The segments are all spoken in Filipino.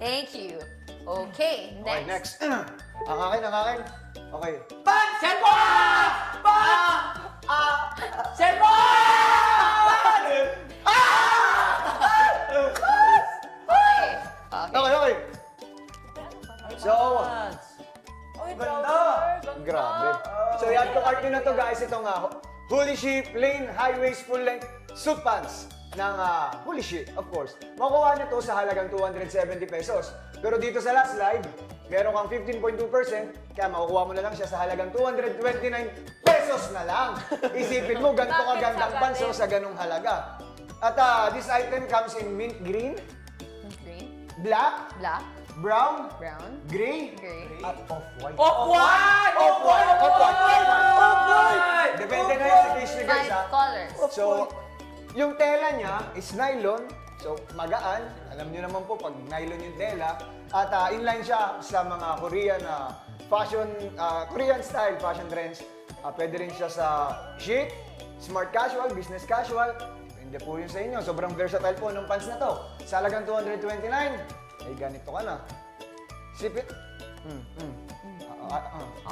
Thank you. Okay, Okay, next. next. Ang akin. Okay. Cellphone! Cellphone! Okay. Okay. So, Ganda! grabe. So, i-add to cart nyo na to guys. Itong Holy Sheep Plain High Waist Full Length Suit Pants ng Holy Sheep, of course. Makuha nyo to sa halagang 270 pesos. Pero dito sa last live, meron kang 15.2%, kaya makukuha mo na lang siya sa halagang 229 pesos na lang. Isipin mo, ganito kagandang pants sa ganung halaga. At this item comes in mint green, Green, black, black, brown, brown, gray, gray. at off-white. Off-white! Off-white! Depende na yun sa case nyo guys 5 colors. So, yung tela niya is nylon. So, magaan. Alam niyo naman po, pag nylon yung tela. At inline siya sa mga Korean fashion, Korean style fashion trends. Pwede rin siya sa chic, smart casual, business casual. Depende po yun sa inyo. Sobrang versatile po ng pants na to. Sa halagang 229, ay ganito ka na. Sipit.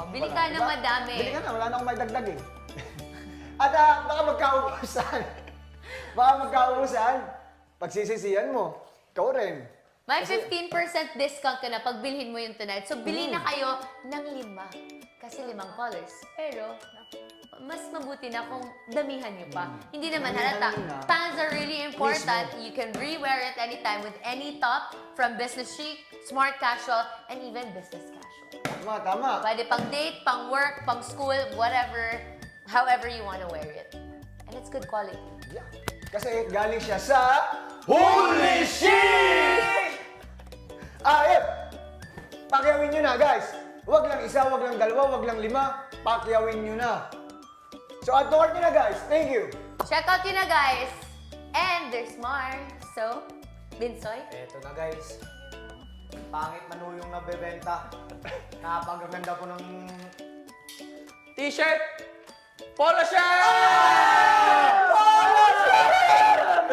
Bili ka na madami. Bili ka na, wala na akong maidagdag eh. At baka magkaubusan. Pagsisisihan mo, ikaw rin. May 15% discount ka na pag bilhin mo yung tonight. So, bili na kayo ng 5. Kasi 5 colors. Pero, mas mabuti na kung damihan nyo pa. Hindi naman halata. Pants are really important. You can re-wear it anytime with any top from business chic, smart casual, and even business casual. Tama. Pwede pang date, pang work, pang school, whatever, however you want to wear it. And it's good quality. Yeah. Kasi galing siya sa Holy Shit! Yun. Pakyawin nyo na, guys. Huwag lang isa, huwag lang dalawa, huwag lang 5. Pakyawin nyo na. So, add to cart nyo na, guys. Thank you. Check out yun na, guys. And there's more. So, Binsoy? Eto na guys. Pangit man ho yung nabebenta. Napagaganda ko ng t-shirt! Polo shirt! Polo shirt!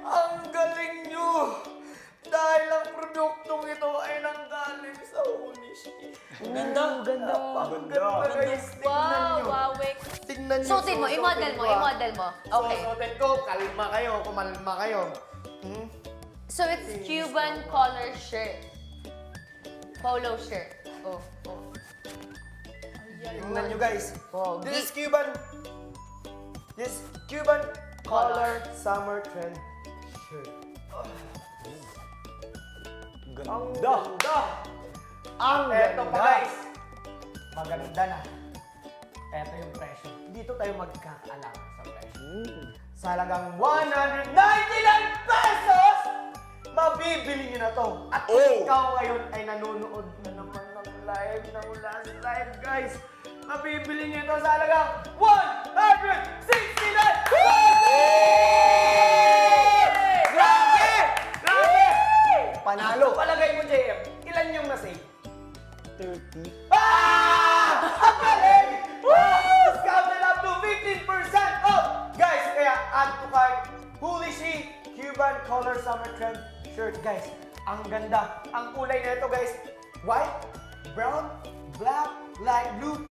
Ang galing nyo! Dahil ang produktong ito ay nanggaling sa Holy Shit. Ang ganda! Ang ganda! Ang ganda guys! Tingnan nyo! wawik. Tingnan nyo! Suotin mo, i-model mo, i-model mo. Okay. Susuotin ko, kalma kayo, kumalma kayo. So, it's Cuban collar shirt. Polo shirt. Oh. Tingnan nyo guys. Wow. This Cuban collar summer trend shirt. Ang ganda! Ang Eto ganda. pa guys. Maganda na. Eto yung presyo. Dito tayo magkakaalam sa presyo. Sa halagang 199 pesos, mabibili nyo na to. At kung ikaw ngayon ay nanonood na naman ng last live guys, mabibili nyo ito sa halagang 169 pesos! Grabe! Grabe! Panalo. Palagay mo, JM, ilan yung na-save? 30. Ang galing! Woo! Discounted up to 15% off! Guys, kaya add to cart Holy Shit Cuban Color Summer Trend shirt. Guys, ang ganda. Ang kulay na ito, guys, white, brown, black, light blue.